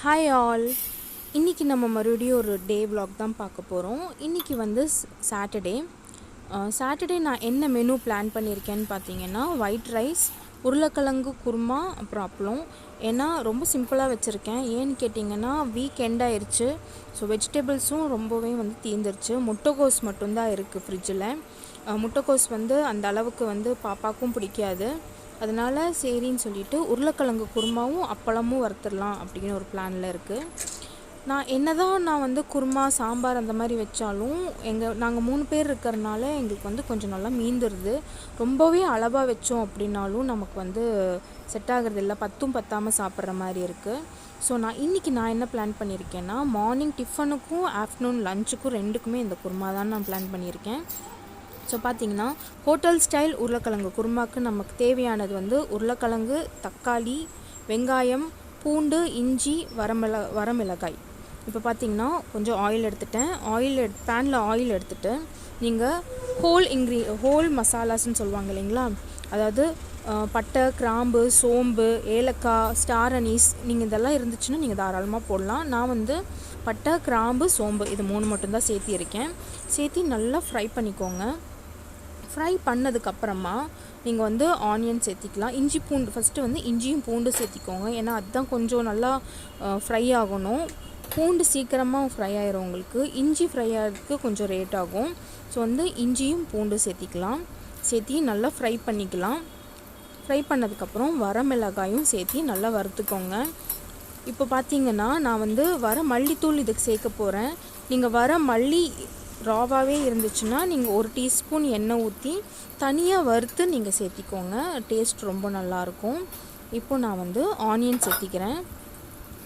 Hi all. இன்றைக்கி நம்ம மறுபடியும் ஒரு டே vlog தான் பார்க்க போகிறோம். இன்றைக்கி வந்து சாட்டர்டே நான் என்ன மெனு பிளான் பண்ணியிருக்கேன்னு பார்த்தீங்கன்னா, ஒயிட் ரைஸ், உருளைக்கிழங்கு குருமா, அப்புறம் அப்பளம். ஏன்னா ரொம்ப சிம்பிளாக வச்சுருக்கேன். ஏன்னு கேட்டிங்கன்னா வீக் எண்ட் ஆயிடுச்சு. ஸோ வெஜிடபிள்ஸும் ரொம்பவே வந்து தீர்ந்துருச்சு. முட்டைக்கோஸ் மட்டும்தான் இருக்குது ஃப்ரிட்ஜில். முட்டைக்கோஸ் வந்து அந்த அளவுக்கு வந்து பாப்பாக்கும் பிடிக்காது. அதனால் சரின்னு சொல்லிவிட்டு உருளைக்கிழங்கு குருமாவும் அப்பளமும் வறுத்துடலாம் அப்படின்னு ஒரு பிளானில் இருக்குது. நான் வந்து குருமா சாம்பார் அந்த மாதிரி வச்சாலும் நாங்கள் 3 பேர் இருக்கிறனால எங்களுக்கு வந்து கொஞ்சம் நல்லா மீந்துடுது. ரொம்பவே அளவாக வச்சோம் அப்படின்னாலும் நமக்கு வந்து செட் ஆகிறது இல்லை, பத்தாமல் சாப்பிட்ற மாதிரி இருக்குது. ஸோ இன்றைக்கி நான் என்ன பிளான் பண்ணியிருக்கேன்னா, மார்னிங் டிஃபனுக்கும் ஆஃப்டர்நூன் லஞ்சுக்கும் ரெண்டுக்குமே இந்த குருமா தான் நான் பிளான் பண்ணியிருக்கேன். ஸோ பார்த்திங்கன்னா ஹோட்டல் ஸ்டைல் உருளைக்கிழங்கு குருமாவுக்கு நமக்கு தேவையானது வந்து உருளைக்கிழங்கு, தக்காளி, வெங்காயம், பூண்டு, இஞ்சி, வரமிளகாய். இப்போ பார்த்திங்கன்னா கொஞ்சம் ஆயில் எடுத்துட்டேன். பேனில் ஆயில் எடுத்துகிட்டு நீங்கள் ஹோல் மசாலாஸ்ன்னு சொல்லுவாங்க இல்லைங்களா, அதாவது பட்டை, கிராம்பு, சோம்பு, ஏலக்காய், ஸ்டார் அனீஸ், நீங்கள் இதெல்லாம் இருந்துச்சுன்னா நீங்கள் தாராளமாக போடலாம். நான் வந்து பட்டை, கிராம்பு, சோம்பு இது 3 மட்டும்தான் சேர்த்து நல்லா ஃப்ரை பண்ணிக்கோங்க. ஃப்ரை பண்ணதுக்கப்புறமா நீங்கள் வந்து ஆனியன் சேர்த்திக்கலாம். இஞ்சி பூண்டு ஃபஸ்ட்டு வந்து இஞ்சியும் பூண்டு சேர்த்திக்கோங்க. ஏன்னா அதுதான் கொஞ்சம் நல்லா ஃப்ரை ஆகணும். பூண்டு சீக்கிரமாக ஃப்ரை ஆகிரும் உங்களுக்கு. இஞ்சி ஃப்ரை ஆகிறதுக்கு கொஞ்சம் லேட் ஆகும். ஸோ வந்து இஞ்சியும் பூண்டு சேர்த்தி நல்லா ஃப்ரை பண்ணிக்கலாம். ஃப்ரை பண்ணதுக்கப்புறம் வரமிளகாயும் சேர்த்தி நல்லா வறுத்துக்கோங்க. இப்போ பார்த்தீங்கன்னா நான் வந்து மல்லித்தூள் இதுக்கு சேர்க்க போகிறேன். நீங்கள் மல்லி ராவாகவே இருந்துச்சுன்னா நீங்கள் 1 டீஸ்பூன் எண்ணெய் ஊற்றி தனியாக வறுத்து நீங்கள் சேர்த்திக்கோங்க. டேஸ்ட் ரொம்ப நல்லாயிருக்கும். இப்போ நான் வந்து ஆனியன் சேர்த்திக்கிறேன்.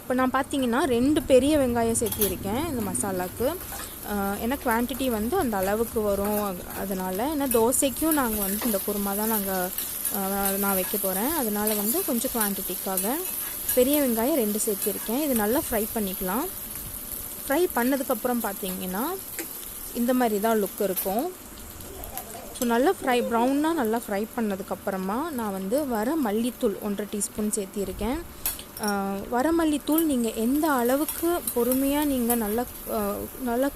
இப்போ நான் பார்த்தீங்கன்னா 2 பெரிய வெங்காயம் சேர்த்திருக்கேன் இந்த மசாலாவுக்கு. ஏன்னா குவான்டிட்டி வந்து அந்த அளவுக்கு வரும். அதனால் ஏன்னா தோசைக்கும் நாங்கள் வந்து இந்த குருமா தான் நான் வைக்க போகிறேன். அதனால் வந்து கொஞ்சம் குவான்டிட்டிக்காக பெரிய வெங்காயம் 2 சேர்த்திருக்கேன். இது நல்லா ஃப்ரை பண்ணிக்கலாம். ஃப்ரை பண்ணதுக்கப்புறம் பார்த்தீங்கன்னா இந்த மாதிரி தான் லுக் இருக்கும். ஸோ நல்லா ப்ரௌனாக நல்லா ஃப்ரை பண்ணதுக்கப்புறமா நான் வந்து மல்லித்தூள் 1.5 டீஸ்பூன் சேர்த்திருக்கேன். வரமல்லித்தூள் நீங்கள் எந்த அளவுக்கு பொறுமையாக நீங்கள் நல்லா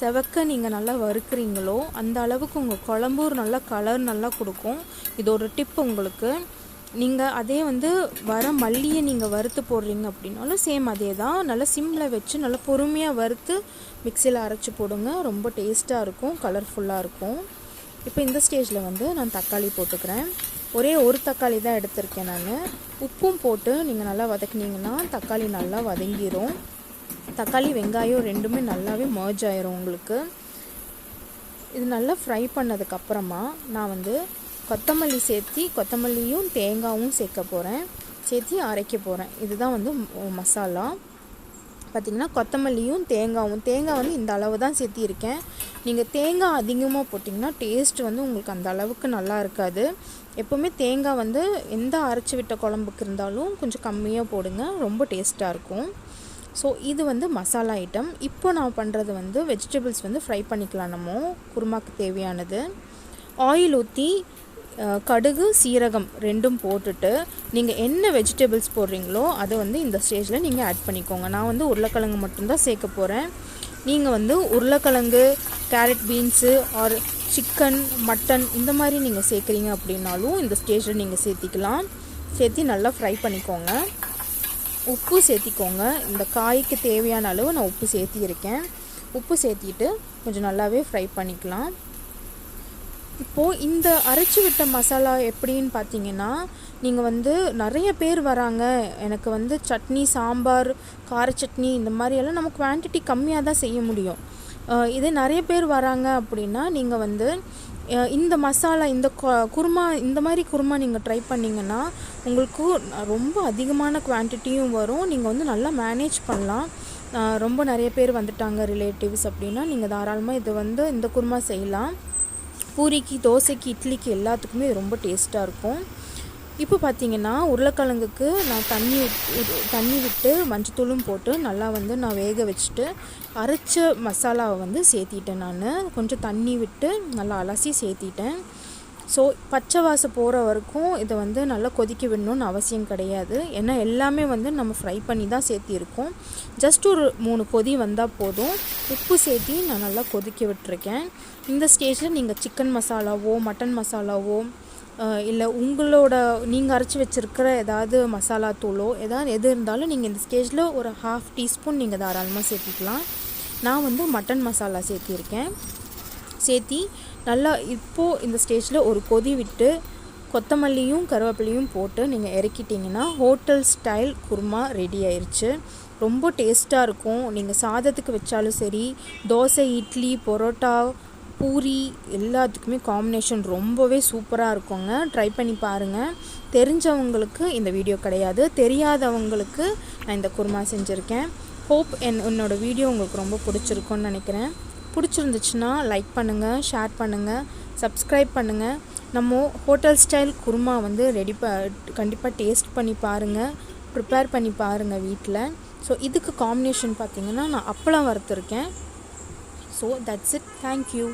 செவக்க நீங்கள் நல்லா வறுக்கிறீங்களோ அந்த அளவுக்கு உங்கள் குழம்பு நல்லா கலர் நல்லா கொடுக்கும். இது ஒரு டிப் உங்களுக்கு. நீங்கள் அதே வந்து மல்லியை நீங்கள் வறுத்து போடுறீங்க அப்படின்னாலும் சேம் அதே தான். நல்லா சிம்மில் வச்சு நல்லா பொறுமையாக வறுத்து மிக்சியில் அரைச்சி போடுங்க. ரொம்ப டேஸ்ட்டாக இருக்கும், கலர்ஃபுல்லாக இருக்கும். இப்போ இந்த ஸ்டேஜில் வந்து நான் தக்காளி போட்டுக்கிறேன். ஒரே ஒரு தக்காளி தான் எடுத்திருக்கேன் நான். உப்பும் போட்டு நீங்கள் நல்லா வதக்குனீங்கன்னா தக்காளி நல்லா வதங்கிடும். தக்காளி வெங்காயம் ரெண்டுமே நல்லாவே மர்ஜ் ஆயிரும் உங்களுக்கு. இது நல்லா ஃப்ரை பண்ணதுக்கப்புறமா நான் வந்து கொத்தமல்லியும் தேங்காயும் சேர்க்க போகிறேன். சேர்த்து அரைக்க போகிறேன். இதுதான் வந்து மசாலா. பார்த்திங்கன்னா கொத்தமல்லியும் தேங்காய் வந்து இந்த அளவு தான் சேர்த்திருக்கேன். நீங்கள் தேங்காய் அதிகமாக போட்டிங்கன்னா டேஸ்ட் வந்து உங்களுக்கு அந்த அளவுக்கு நல்லா இருக்காது. எப்போவுமே தேங்காய் வந்து எந்த அரைச்சி விட்ட குழம்புக்கு இருந்தாலும் கொஞ்சம் கம்மியாக போடுங்க, ரொம்ப டேஸ்ட்டாக இருக்கும். ஸோ இது வந்து மசாலா ஐட்டம். இப்போ நான் பண்ணுறது வந்து வெஜிடபிள்ஸ் வந்து ஃப்ரை பண்ணிக்கலாம். நம்ம குருமாக்கு தேவையானது ஆயில் ஊற்றி கடுகு, சீரகம் 2ம் போட்டுட்டு நீங்கள் என்ன வெஜிடபிள்ஸ் போடுறீங்களோ அதை வந்து இந்த ஸ்டேஜில் நீங்கள் ஆட் பண்ணிக்கோங்க. நான் வந்து உருளைக்கிழங்கு மட்டும்தான் சேர்க்க போகிறேன். நீங்கள் வந்து உருளைக்கிழங்கு, carrot, beans or chicken, mutton இந்த மாதிரி நீங்கள் சேர்க்குறீங்க அப்படின்னாலும் இந்த ஸ்டேஜில் நீங்கள் சேர்த்திக்கலாம். சேர்த்து நல்லா ஃப்ரை பண்ணிக்கோங்க. உப்பு சேர்த்திக்கோங்க. இந்த காய்க்கு தேவையான அளவு நான் உப்பு சேர்த்திருக்கேன். உப்பு சேர்த்திட்டு கொஞ்சம் நல்லாவே ஃப்ரை பண்ணிக்கலாம். இப்போது இந்த அரைச்சி விட்ட மசாலா எப்படின்னு பார்த்தீங்கன்னா, நீங்கள் வந்து நிறைய பேர் வராங்க, எனக்கு வந்து சட்னி, சாம்பார், கார சட்னி இந்த மாதிரியெல்லாம் நம்ம குவான்டிட்டி கம்மியாக தான் செய்ய முடியும். இதே நிறைய பேர் வராங்க அப்படின்னா நீங்கள் வந்து இந்த மசாலா குருமா இந்த மாதிரி குருமா நீங்கள் ட்ரை பண்ணிங்கன்னா உங்களுக்கு ரொம்ப அதிகமான குவான்டிட்டியும் வரும். நீங்கள் வந்து நல்லா மேனேஜ் பண்ணலாம். ரொம்ப நிறைய பேர் வந்துட்டாங்க ரிலேட்டிவ்ஸ் அப்படின்னா நீங்கள் தாராளமாக இந்த குருமா செய்யலாம். பூரிக்கு, தோசைக்கு, இட்லிக்கு எல்லாத்துக்குமே இது ரொம்ப டேஸ்ட்டாக இருக்கும். இப்போ பார்த்தீங்கன்னா உருளைக்கிழங்குக்கு நான் தண்ணி விட்டு மஞ்சத்தூளும் போட்டு நல்லா வந்து நான் வேக வச்சுட்டு அரைச்ச மசாலாவை வந்து சேர்த்திட்டேன். நான் கொஞ்சம் தண்ணி விட்டு நல்லா அலசி சேர்த்திட்டேன். ஸோ பச்சை வாசம் போகிற வரைக்கும் இதை வந்து நல்லா கொதிக்க விடணும்னு அவசியம் கிடையாது. ஏன்னா எல்லாமே வந்து நம்ம ஃப்ரை பண்ணி தான் சேர்த்திருக்கோம். ஜஸ்ட் ஒரு 3 கொதி வந்தால் போதும். உப்பு சேர்த்தி நான் நல்லா கொதிக்க விட்டுருக்கேன். இந்த ஸ்டேஜில் நீங்கள் சிக்கன் மசாலாவோ மட்டன் மசாலாவோ இல்லை உங்களோட நீங்கள் அரைச்சி வச்சுருக்கிற ஏதாவது மசாலா தூளோ எது இருந்தாலும் நீங்கள் இந்த ஸ்டேஜில் ஒரு 1/2 டீஸ்பூன் நீங்கள் தாராளமாக சேர்த்திக்கலாம். நான் வந்து மட்டன் மசாலா சேர்த்திருக்கேன். சேர்த்தி நல்லா இப்போது இந்த ஸ்டேஜில் ஒரு கொதி விட்டு கொத்தமல்லியும் கருவேப்பிலையும் போட்டு நீங்கள் இறக்கிட்டிங்கன்னா ஹோட்டல் ஸ்டைல் குருமா ரெடி ஆயிடுச்சு. ரொம்ப டேஸ்ட்டாக இருக்கும். நீங்கள் சாதத்துக்கு வச்சாலும் சரி, தோசை, இட்லி, பரோட்டா, பூரி எல்லாத்துக்குமே காம்பினேஷன் ரொம்பவே சூப்பராக இருக்குங்க. ட்ரை பண்ணி பாருங்கள். தெரிஞ்சவங்களுக்கு இந்த வீடியோ கிடையாது, தெரியாதவங்களுக்கு நான் இந்த குருமா செஞ்சுருக்கேன். ஹோப் என்னோடய வீடியோ உங்களுக்கு ரொம்ப பிடிச்சிருக்குன்னு நினைக்கிறேன். பிடிச்சிருந்துச்சுன்னா லைக் பண்ணுங்கள், ஷேர் பண்ணுங்கள், சப்ஸ்கிரைப் பண்ணுங்கள். நம்ம ஹோட்டல் ஸ்டைல் குருமா வந்து கண்டிப்பாக டேஸ்ட் பண்ணி பாருங்கள், ப்ரிப்பேர் பண்ணி பாருங்கள் வீட்டில். ஸோ இதுக்கு காம்பினேஷன் பார்த்திங்கன்னா நான் அப்பளம் வறுத்துருக்கேன். So that's it. தேங்க்யூ.